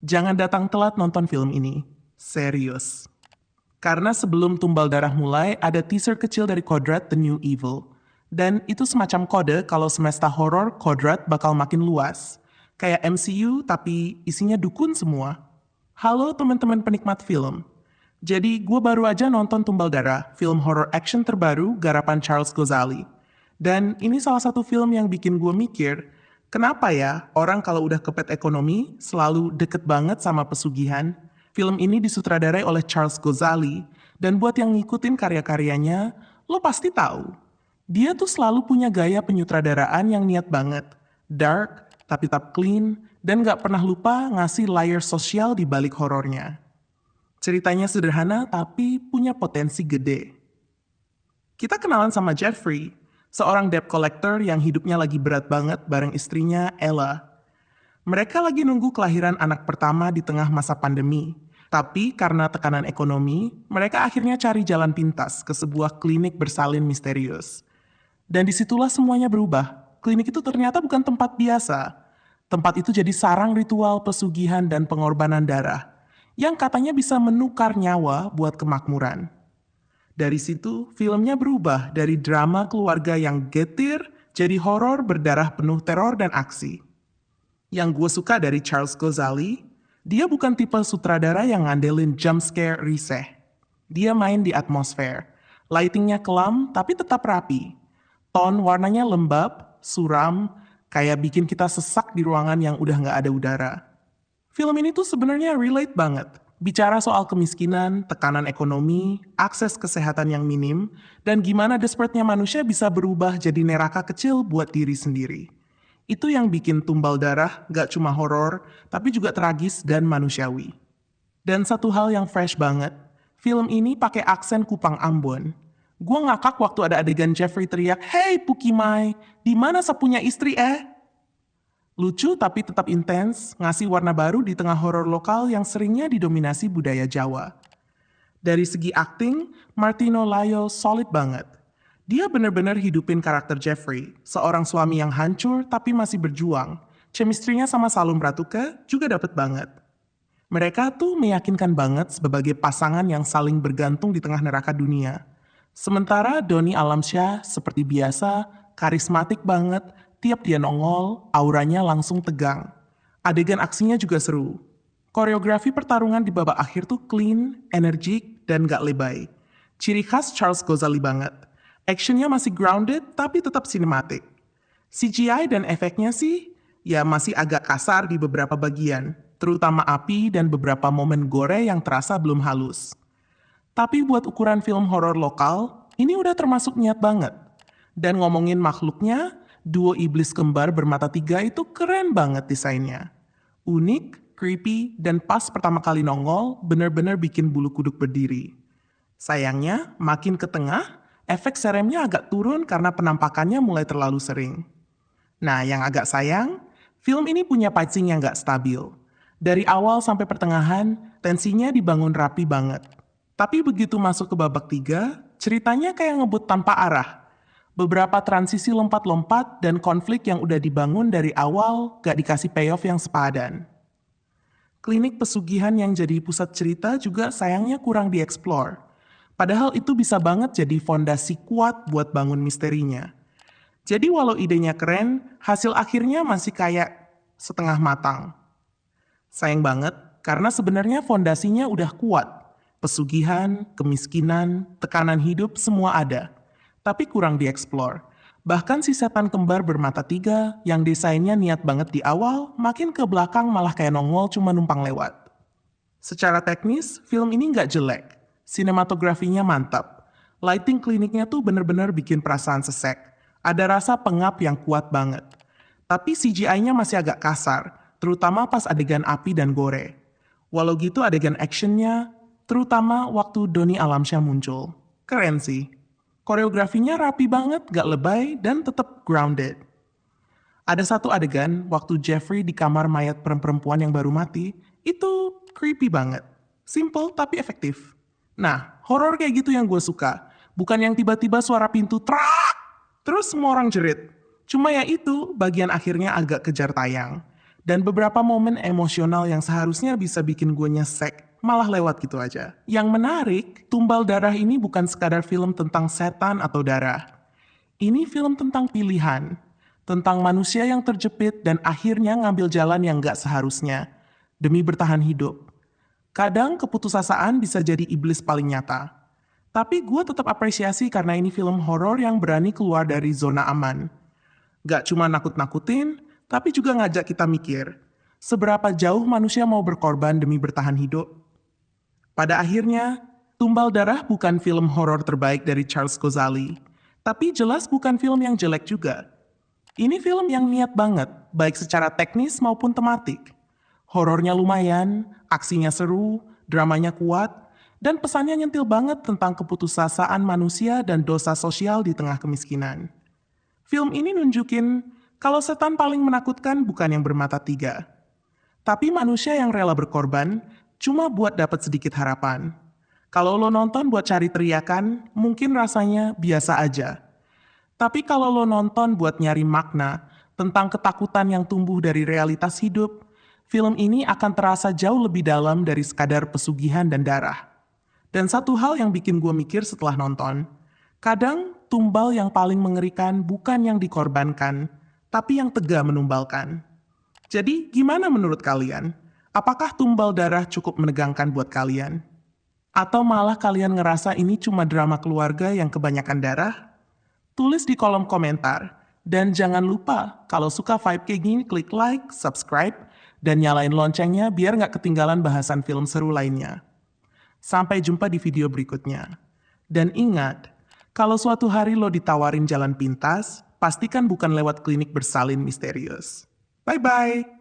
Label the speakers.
Speaker 1: Jangan datang telat nonton film ini. Serius. Karena sebelum Tumbal Darah mulai, ada teaser kecil dari Kodrat The New Evil. Dan itu semacam kode kalau semesta horor Kodrat bakal makin luas. Kayak MCU tapi isinya dukun semua. Halo teman-teman penikmat film. Jadi gue baru aja nonton Tumbal Darah, film horror action terbaru garapan Charles Ghazali. Dan ini salah satu film yang bikin gue mikir, kenapa ya orang kalau udah kepet ekonomi selalu deket banget sama pesugihan? Film ini disutradarai oleh Charles Ghazali, dan buat yang ngikutin karya-karyanya, lo pasti tahu. Dia tuh selalu punya gaya penyutradaraan yang niat banget. Dark, tapi tetap clean, dan gak pernah lupa ngasih layer sosial di balik horornya. Ceritanya sederhana tapi punya potensi gede. Kita kenalan sama Jeffrey, seorang debt collector yang hidupnya lagi berat banget bareng istrinya Ella. Mereka lagi nunggu kelahiran anak pertama di tengah masa pandemi. Tapi karena tekanan ekonomi, mereka akhirnya cari jalan pintas ke sebuah klinik bersalin misterius. Dan disitulah semuanya berubah. Klinik itu ternyata bukan tempat biasa. Tempat itu jadi sarang ritual pesugihan dan pengorbanan darah, yang katanya bisa menukar nyawa buat kemakmuran. Dari situ, filmnya berubah dari drama keluarga yang getir, jadi horor berdarah penuh teror dan aksi. Yang gue suka dari Charles Ghazali, dia bukan tipe sutradara yang ngandelin jump scare riseh. Dia main di atmosfer. Lightingnya kelam tapi tetap rapi. Tone warnanya lembab, suram, kayak bikin kita sesak di ruangan yang udah nggak ada udara. Film ini tuh sebenarnya relate banget. Bicara soal kemiskinan, tekanan ekonomi, akses kesehatan yang minim, dan gimana desperate-nya manusia bisa berubah jadi neraka kecil buat diri sendiri. Itu yang bikin Tumbal Darah gak cuma horor, tapi juga tragis dan manusiawi. Dan satu hal yang fresh banget, film ini pakai aksen Kupang Ambon. Gua ngakak waktu ada adegan Jeffrey teriak, "Hey Pukimai, di mana sapunya istri Lucu tapi tetap intens, ngasih warna baru di tengah horor lokal yang seringnya didominasi budaya Jawa. Dari segi acting, Martino Layo solid banget. Dia benar-benar hidupin karakter Jeffrey, seorang suami yang hancur tapi masih berjuang. Chemistry-nya sama Salum Ratuka juga dapet banget. Mereka tuh meyakinkan banget sebagai pasangan yang saling bergantung di tengah neraka dunia. Sementara Doni Alamsyah seperti biasa, karismatik banget, tiap dia nongol, auranya langsung tegang. Adegan aksinya juga seru. Koreografi pertarungan di babak akhir tuh clean, energik, dan gak lebay. Ciri khas Charles Ghazali banget. Actionnya masih grounded tapi tetap sinematik. CGI dan efeknya sih, ya masih agak kasar di beberapa bagian, terutama api dan beberapa momen gore yang terasa belum halus. Tapi buat ukuran film horor lokal, ini udah termasuk niat banget. Dan ngomongin makhluknya, duo iblis kembar bermata tiga itu keren banget desainnya. Unik, creepy, dan pas pertama kali nongol, bener-bener bikin bulu kuduk berdiri. Sayangnya, makin ke tengah, efek seremnya agak turun karena penampakannya mulai terlalu sering. Nah, yang agak sayang, film ini punya pacing yang gak stabil. Dari awal sampai pertengahan, tensinya dibangun rapi banget. Tapi begitu masuk ke babak 3, ceritanya kayak ngebut tanpa arah. Beberapa transisi lompat-lompat dan konflik yang udah dibangun dari awal gak dikasih payoff yang sepadan. Klinik pesugihan yang jadi pusat cerita juga sayangnya kurang dieksplor. Padahal itu bisa banget jadi fondasi kuat buat bangun misterinya. Jadi walau idenya keren, hasil akhirnya masih kayak setengah matang. Sayang banget, karena sebenarnya fondasinya udah kuat. Pesugihan, kemiskinan, tekanan hidup semua ada. Tapi kurang dieksplor. Bahkan si setan kembar bermata tiga yang desainnya niat banget di awal, makin ke belakang malah kayak nongol cuma numpang lewat. Secara teknis, film ini nggak jelek. Sinematografinya mantap. Lighting kliniknya tuh bener-bener bikin perasaan sesek. Ada rasa pengap yang kuat banget. Tapi CGI-nya masih agak kasar, terutama pas adegan api dan gore. Walau gitu adegan actionnya, terutama waktu Doni Alamsyah muncul. Keren sih. Koreografinya rapi banget, gak lebay, dan tetap grounded. Ada satu adegan waktu Jeffrey di kamar mayat perempuan yang baru mati, itu creepy banget. Simple tapi efektif. Nah, horor kayak gitu yang gue suka. Bukan yang tiba-tiba suara pintu trak, terus semua orang jerit. Cuma ya itu, bagian akhirnya agak kejar tayang. Dan beberapa momen emosional yang seharusnya bisa bikin gue nyesek, malah lewat gitu aja. Yang menarik, Tumbal Darah ini bukan sekadar film tentang setan atau darah. Ini film tentang pilihan, tentang manusia yang terjepit dan akhirnya ngambil jalan yang gak seharusnya, demi bertahan hidup. Kadang keputusasaan bisa jadi iblis paling nyata. Tapi gue tetap apresiasi karena ini film horor yang berani keluar dari zona aman. Gak cuma nakut-nakutin, tapi juga ngajak kita mikir, seberapa jauh manusia mau berkorban demi bertahan hidup. Pada akhirnya, Tumbal Darah bukan film horor terbaik dari Charles Ghazali, tapi jelas bukan film yang jelek juga. Ini film yang niat banget, baik secara teknis maupun tematik. Horornya lumayan, aksinya seru, dramanya kuat, dan pesannya nyentil banget tentang keputusasaan manusia dan dosa sosial di tengah kemiskinan. Film ini nunjukin kalau setan paling menakutkan bukan yang bermata tiga, tapi manusia yang rela berkorban cuma buat dapat sedikit harapan. Kalau lo nonton buat cari teriakan, mungkin rasanya biasa aja. Tapi kalau lo nonton buat nyari makna tentang ketakutan yang tumbuh dari realitas hidup, film ini akan terasa jauh lebih dalam dari sekadar pesugihan dan darah. Dan satu hal yang bikin gue mikir setelah nonton, kadang tumbal yang paling mengerikan bukan yang dikorbankan, tapi yang tega menumbalkan. Jadi gimana menurut kalian? Apakah Tumbal Darah cukup menegangkan buat kalian? Atau malah kalian ngerasa ini cuma drama keluarga yang kebanyakan darah? Tulis di kolom komentar. Dan jangan lupa, kalau suka vibe kayak gini, klik like, subscribe, dan nyalain loncengnya biar nggak ketinggalan bahasan film seru lainnya. Sampai jumpa di video berikutnya. Dan ingat, kalau suatu hari lo ditawarin jalan pintas, pastikan bukan lewat klinik bersalin misterius. Bye-bye!